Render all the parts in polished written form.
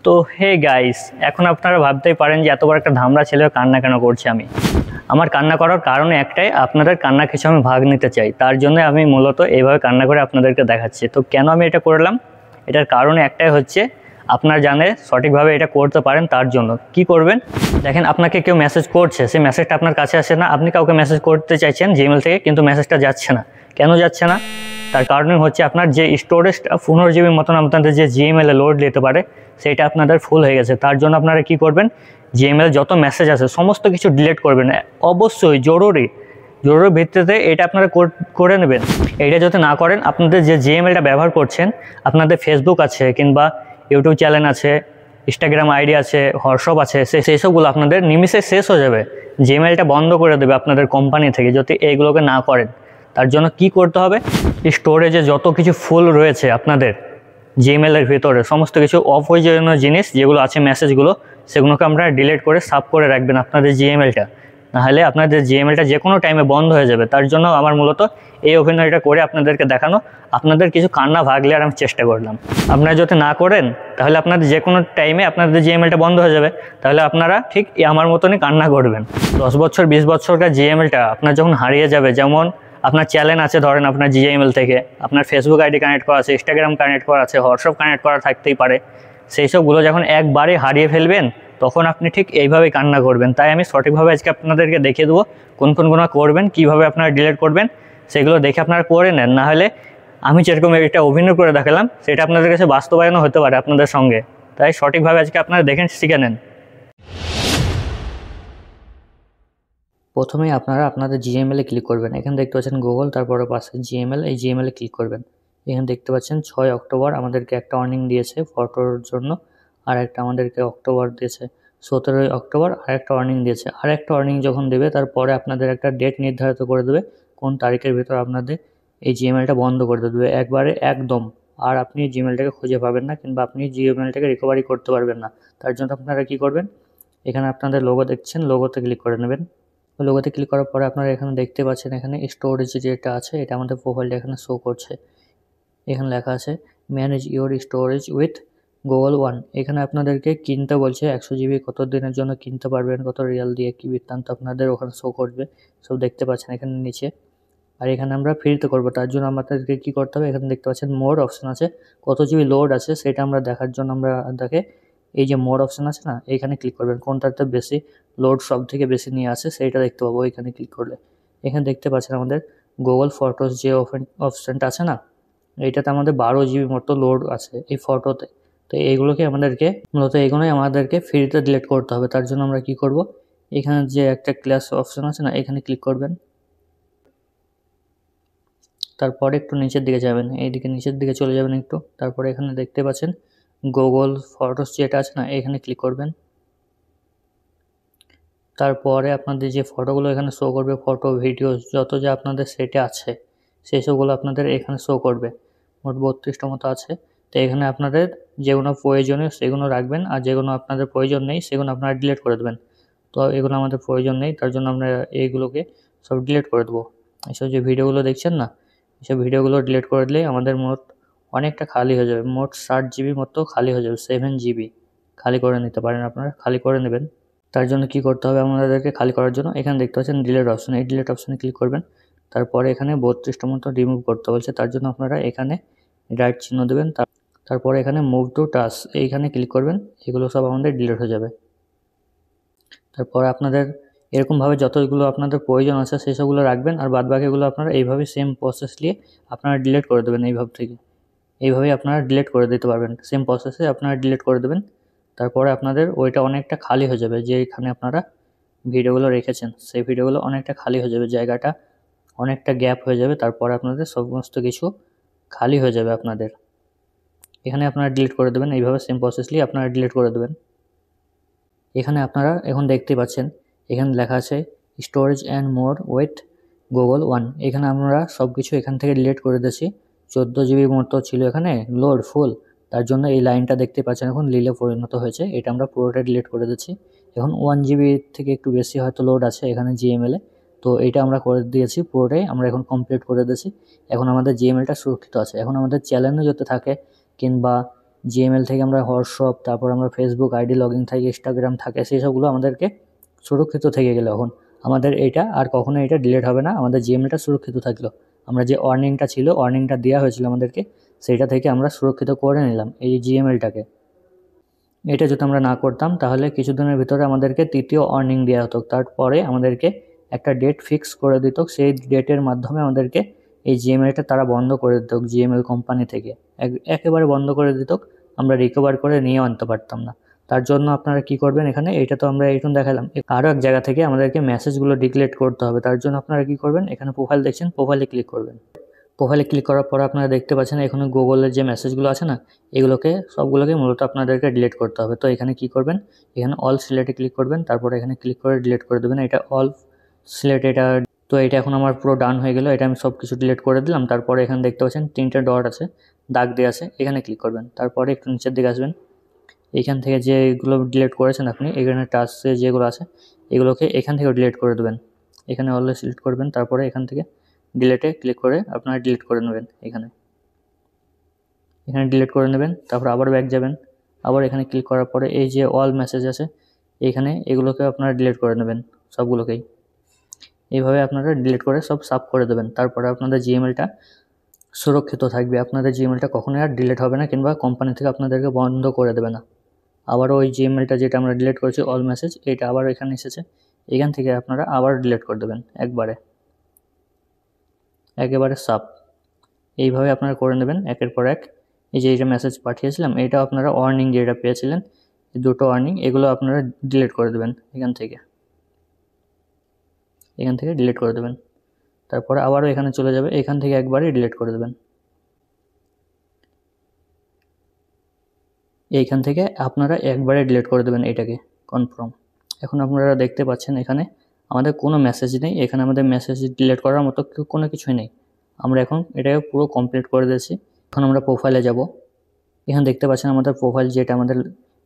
তো hey guys, এখন আপনারা ভাবতেই পারেন যে এত বড় একটা ধামড়া ছেলে কান্না কেন করছে। আমার কান্না করার কারণে একটাই, আপনাদের কান্না কিছু আমি ভাগ নিতে চাই। তার জন্য আমি মূলত এইভাবে কান্না করে আপনাদেরকে দেখাচ্ছি। তো কেন আমি এটা করলাম, এটার কারণ একটাই হচ্ছে, আপনারা জানে সঠিকভাবে এটা করতে পারেন। তার জন্য কি করবেন, দেখেন আপনাকে কেউ মেসেজ করছে, সেই মেসেজটা আপনার কাছে আসে না। আপনি কাউকে মেসেজ করতে চাইছেন জিমেল থেকে, কিন্তু মেসেজটা যাচ্ছে না। কেন যাচ্ছে না, তার কারণ হচ্ছে আপনার যে স্টোরেজটা 15 জিবির মতন আপনাদের যে জিমেলে লোড নিতে পারে, সেটা আপনাদের ফুল হয়ে গেছে। তার জন্য আপনারা কি করবেন, জিমেলে যত মেসেজ আছে সমস্ত কিছু ডিলিট করবেন। অবশ্যই জরুরি ভিত্তিতে এটা আপনারা করে নেবেন। এটা যদি না করেন, আপনাদের যে জিমেলটা ব্যবহার করছেন, আপনাদের ফেসবুক আছে কিংবা ইউটিউব চ্যানেল আছে, ইনস্টাগ্রাম আইডি আছে, হোয়াটসঅ্যাপ আছে, সেই সবগুলো আপনাদের নিমিষে শেষ হয়ে যাবে। জিমেলটা বন্ধ করে দেবে আপনাদের কোম্পানি থেকে যদি এইগুলোকে না করেন। তার জন্য কি করতে হবে, স্টোরেজে যত কিছু ফুল রয়েছে আপনাদের জিমেলের ভিতরে, সমস্ত কিছু অপ্রয়োজনীয় জিনিস যেগুলো আছে মেসেজগুলো, সেগুলোকে আপনারা ডিলিট করে সাফ করে রাখবেন আপনাদের জিমেলটা। নাহলে আপনাদের জিমেলটা যে কোনো টাইমে বন্ধ হয়ে যাবে। তার জন্য আমার মূলত এই অভিনয়টা করে আপনাদেরকে দেখানো, আপনাদের কিছু কান্না ভাগলে আর আমি চেষ্টা করলাম। আপনারা যদি না করেন তাহলে আপনাদের যে কোনো টাইমে আপনাদের জিমেলটা বন্ধ হয়ে যাবে। তাহলে আপনারা ঠিক আমার মতনই কান্না করবেন। 10 বছর 20 বছরকার জিমেলটা আপনার যখন হারিয়ে যাবে, যেমন আপনার চ্যানেল আছে ধরেন আপনার জিমেল থেকে, আপনার ফেসবুক আইডি কানেক্ট করা আছে, ইনস্টাগ্রাম কানেক্ট করা আছে, হোয়াটসঅ্যাপ কানেক্ট করা থাকতেই পারে, সেই সবগুলো যখন একবারে হারিয়ে ফেলবেন, তখন আপনি ঠিক এইভাবেই কান্না করবেন। তাই আমি সঠিকভাবে আজকে আপনাদেরকে দেখিয়ে দেবো কোনগুলো করবেন, কীভাবে আপনারা ডিলিট করবেন, সেগুলো দেখে আপনারা করে নেন। নাহলে আমি যেরকম একটা অভিনয় করে দেখালাম, সেটা আপনাদের কাছে বাস্তবায়নও হতে পারে আপনাদের সঙ্গে। তাই সঠিকভাবে আজকে আপনারা দেখেন, শিখে নেন। প্রথমেই আপনারা আপনাদের জিমেলে ক্লিক করবেন। এখানে দেখতে পাচ্ছেন গুগল, তারপরে পাশে জিমেল, এই জিমেলে ক্লিক করবেন। এখানে দেখতে পাচ্ছেন 6 অক্টোবর আমাদেরকে একটা ওয়ার্নিং দিয়েছে ফটোর জন্য, আর একটা আমাদেরকে অক্টোবর দিয়েছে 17 অক্টোবর আর একটা ওয়ার্নিং দিয়েছে। আর একটা ওয়ার্নিং যখন দেবে, তারপরে আপনাদের একটা ডেট নির্ধারিত করে দেবে কোন তারিখের ভিতর আপনাদের এই জিমেলটা বন্ধ করে দেবে একবারে একদম। আর আপনি জিমেলটাকে খুঁজে পাবেন না, কিংবা আপনি জিমেলটাকে রিকভারি করতে পারবেন না। তার জন্য আপনারা কি করবেন, এখানে আপনাদের লোগো দেখছেন, লোগোতে ক্লিক করে নেবেন। লোগোতে ক্লিক করার পরে আপনারা এখানে দেখতে পাচ্ছেন, এখানে স্টোরেজ যেটা আছে, এটা আমাদের প্রোফাইলটা এখানে শো করছে। এখানে লেখা আছে manage your storage with Google one. এখানে আপনাদেরকে কিনতে বলছে 100 জিবি কত দিনের জন্য কিনতে পারবেন, কত রিয়াল দিয়ে, কি বৃত্তান্ত আপনাদের ওখানে শো করবে, সব দেখতে পাচ্ছেন এখানে নিচে। আর এখানে আমরা ফ্রিতে করবো, তার জন্য আমাদেরকে কী করতে হবে, এখানে দেখতে পাচ্ছেন মোর অপশান আছে, কত জিবি লোড আছে সেটা আমরা দেখার জন্য আমরা দেখে এই যে মোর অপশান আছে না, এইখানে ক্লিক করবেন। কোনটাতে বেশি লোড সব থেকে বেশি নিয়ে আসে সেইটা দেখতে পাবো এখানে ক্লিক করলে। এখানে দেখতে পাচ্ছেন আমাদের গুগল ফটোস যে অপশানটা আছে না, এইটাতে আমাদের 12 জিবি মতো লোড আছে এই ফটোতে। তো এইগুলোকে আমাদেরকে মূলত এইগুলোই আমাদেরকে ফ্রিতে ডিলিট করতে হবে। তার জন্য আমরা কি করব, এখানে যে একটা ক্লাস অপশান আছে না, এখানে ক্লিক করবেন। তারপরে একটু নিচের দিকে যাবেন, এইদিকে নিচের দিকে চলে যাবেন একটু। তারপরে এখানে দেখতে পাচ্ছেন গুগল ফটোস যেটা আছে না, এখানে ক্লিক করবেন। তারপরে আপনাদের যে ফটোগুলো এখানে শো করবে, ফটো ভিডিও যত যা আপনাদের সেটে আছে, সেই সবগুলো আপনাদের এখানে শো করবে। মোট 32টা মতো আছে। তো এখানে আপনাদের যেগুলো প্রয়োজনীয় সেগুলো রাখবেন, আর যেগুলো আপনাদের প্রয়োজন নেই সেগুলো আপনারা ডিলিট করে দেবেন। তো এগুলো আমাদের প্রয়োজন নেই, তার জন্য আমরা এইগুলোকে সব ডিলিট করে দেবো। এইসব যে ভিডিওগুলো দেখছেন না, এইসব ভিডিওগুলো ডিলিট করে দিলেই আমাদের মোট অনেকটা খালি হয়ে যাবে। মোট 60 জিবি মতো খালি হয়ে যাবে, 7 জিবি খালি করে নিতে পারেন আপনারা, খালি করে নেবেন। তার জন্য কি করতে হবে আমাদেরকে, খালি করার জন্য এখানে দেখতে পাচ্ছেন ডিলিট অপশন, এই ডিলিট অপশানে ক্লিক করবেন। তারপরে এখানে 32টা মতো রিমুভ করতে বলছে, তার জন্য আপনারা এখানে রাইট চিহ্ন দেবেন। তারপরে এখানে মুভ টু টাস্ক, এইখানে ক্লিক করবেন। এগুলো সব আমাদের ডিলিট হয়ে যাবে। তারপর আপনাদের এরকমভাবে যতগুলো আপনাদের প্রয়োজন আছে সেই সবগুলো রাখবেন, আর বাদবাকিগুলো আপনারা এইভাবে সেম প্রসেস নিয়ে আপনারা ডিলিট করে দেবেন। এইভাবে থেকে এইভাবেই আপনারা ডিলিট করে দিতে পারবেন, সেম প্রসেসে আপনারা ডিলিট করে দেবেন। তারপরে আপনাদের ওইটা অনেকটা খালি হয়ে যাবে, যে এখানে আপনারা ভিডিওগুলো রেখেছেন সেই ভিডিওগুলো অনেকটা খালি হয়ে যাবে, জায়গাটা অনেকটা গ্যাপ হয়ে যাবে। তারপরে আপনাদের সমস্ত কিছু খালি হয়ে যাবে আপনাদের। এখানে আপনারা ডিলিট করে দেবেন, এইভাবে সেম প্রসেসলি আপনারা ডিলিট করে দেবেন। এখানে আপনারা এখন দেখতে পাচ্ছেন, এখানে লেখা আছে storage and more with Google one. এখানে আমরা সব কিছু এখান থেকে ডিলিট করে দিয়েছি। 14 জিবি মতো ছিল এখানে লোড ফুল, তার জন্য এই লাইনটা দেখতে পাচ্ছেন এখন লীলে পরিণত হয়েছে। এটা আমরা পুরোটা ডিলিট করে দিচ্ছি। এখন 1 জিবি থেকে একটু বেশি হয়তো লোড আছে এখানে জিএমএলে, তো এইটা আমরা করে দিয়েছি পুরোটাই, আমরা এখন কমপ্লিট করে দিয়েছি। এখন আমাদের জিমেলটা সুরক্ষিত আছে। এখন আমাদের চ্যানেলও যদি থাকে কিংবা জিমেল থেকে আমরা হোয়াটসঅ্যাপ, তারপর আমরা ফেসবুক আইডি লগ ইন থাকে, ইনস্টাগ্রাম থাকে, সেই সবগুলো আমাদেরকে সুরক্ষিত থেকে গেলে এখন আমাদের এইটা আর কখনো এটা ডিলিট হবে না। আমাদের জিমেলটা সুরক্ষিত থাকলো। আমরা যে ওয়ার্নিংটা ছিল, ওয়ার্নিংটা দেওয়া হয়েছিল আমাদেরকে, সেইটা থেকে আমরা সুরক্ষিত করে নিলাম এই জিমেলটাকে। এটা যদি আমরা না করতাম তাহলে কিছুদিনের ভিতরে আমাদেরকে তৃতীয় ওয়ার্নিং দেওয়া হতো। তারপরে আমাদেরকে একটা ডেট ফিক্স করে দিত, সেই ডেটের মাধ্যমে আমাদেরকে এই জিমেলটা তারা বন্ধ করে দিত, জিমেল কোম্পানি থেকে একেবারে বন্ধ করে দিত। আমরা রিকভার করে নিয়ে আনতে পারতাম না। তার জন্য আপনারা কি করবেন, এখানে এটা তো আমরা এইটুকু দেখালাম, আরও এক জায়গা থেকে আমাদেরকে মেসেজগুলো ডিলিট করতে হবে। তার জন্য আপনারা কি করবেন, এখানে প্রোফাইল দেখছেন, প্রোফাইলে ক্লিক করবেন। প্রোফাইলে ক্লিক করার পর আপনারা দেখতে পাচ্ছেন এখানে গুগলের যে মেসেজগুলো আছে না, এগুলোকে সবগুলোকে মূলত আপনাদেরকে ডিলিট করতে হবে। তো এখানে কি করবেন, এখানে অল সিলেক্টে ক্লিক করবেন, তারপরে এখানে ক্লিক করে ডিলিট করে দেবেন। এটা অল সিলেক্ট, এটা তো এটা এখন আমার পুরো ডান হয়ে গেল। এটা আমি সব কিছু ডিলিট করে দিলাম। তারপরে এখানে দেখতে পাচ্ছেন 3টে ডট আছে, দাগ দিয়ে আছে, এখানে ক্লিক করবেন। তারপরে একটু নিচের দিকে আসবেন, এখান থেকে যেগুলো ডিলিট করেছেন আপনি, এখানে টাচে যেগুলো আছে এগুলোকে এখান থেকে ডিলিট করে দেবেন। এখানে অলওয়েজ সিলেক্ট করবেন, তারপরে এখান থেকে ডিলিটে ক্লিক করে আপনারা ডিলিট করে নেবেন। এখানে ডিলিট করে নেবেন। তারপর আবার ব্যাক যাবেন, আবার এখানে ক্লিক করার পরে এই যে অল মেসেজ আছে এখানে, এগুলোকে আপনারা ডিলিট করে নেবেন সবগুলোকেই। এইভাবে আপনারা ডিলিট করে সব সাফ করে দেবেন। তারপরে আপনাদের জিমেলটা সুরক্ষিত থাকবে। আপনাদের জিমেলটা কখনোই আর ডিলিট হবে না, কিংবা কোম্পানি থেকে আপনাদেরকে বন্ধ করে দেবে না। আবারও ওই জিমেলটা যেটা আমরা ডিলিট করেছি অল মেসেজ, এটা আবার এখানে এসেছে, এখান থেকে আপনারা আবার ডিলিট করে দেবেন একেবারে সাফ। এইভাবে আপনারা করে নেবেন একের পর এক। এই যে এইটা মেসেজ পাঠিয়েছিলাম, এটা আপনারা ওয়ার্নিং যেটা পেয়েছিলেন, এই দুটো ওয়ার্নিং, এগুলো আপনারা ডিলিট করে দেবেন এখান থেকে ডিলিট করে দেবেন। তারপরে আবারও এখানে চলে যাবে, এখান থেকে একবারই ডিলিট করে দেবেন। এইখান থেকে আপনারা একবারে ডিলিট করে দেবেন এটাকে, কনফার্ম। এখন আপনারা দেখতে পাচ্ছেন এখানে আমাদের কোনো মেসেজ নেই, এখানে আমাদের মেসেজ ডিলিট করার মতো কোনো কিছুই নেই। আমরা এখন এটাকে পুরো কমপ্লিট করে দিয়েছি। এখন আমরা প্রোফাইলে যাব। এখানে দেখতে পাচ্ছেন আমাদের প্রোফাইল, যেটা আমাদের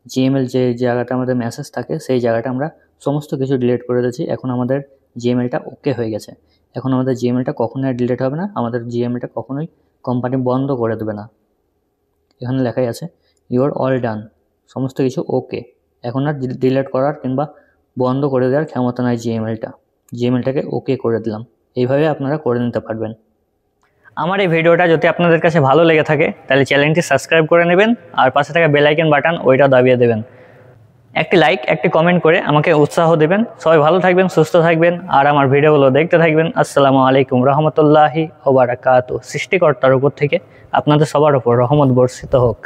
জিমেল যে জায়গাটা আমাদের মেসেজ থাকে, সেই জায়গাটা আমরা সমস্ত কিছু ডিলিট করে দিয়েছি। এখন আমাদের জিমেলটা ওকে হয়ে গেছে। এখন আমাদের জিমেলটা কখনোই আর ডিলিট হবে না, আমাদের জিমেলটা কখনোই কোম্পানি বন্ধ করে দেবে না। এখানে লেখাই আছে ইউর অল ডান, সমস্ত কিছু ওকে। এখন আর ডিলিট করার কিংবা বন্ধ করে দেওয়ার ক্ষমতা নাই জিমেলটাকে ওকে করে দিলাম। এইভাবে আপনারা করে নিতে পারবেন। আমার এই ভিডিওটা যদি আপনাদের কাছে ভালো লেগে থাকে তাহলে চ্যানেলটি সাবস্ক্রাইব করে নেবেন, আর পাশে থাকা বেল আইকন বাটন ওইটা দাবিয়ে দেবেন। একটি লাইক, একটি কমেন্ট করে আমাকে উৎসাহ দেবেন। সবাই ভালো থাকবেন, সুস্থ থাকবেন, আর আমার ভিডিওগুলো দেখতে থাকবেন। আসসালামু আলাইকুম রহমতুল্লাহি ওয়া বারাকাতুহু। সৃষ্টিকর্তার উপর থেকে আপনাদের সবার উপর রহমত বর্ষিত হোক।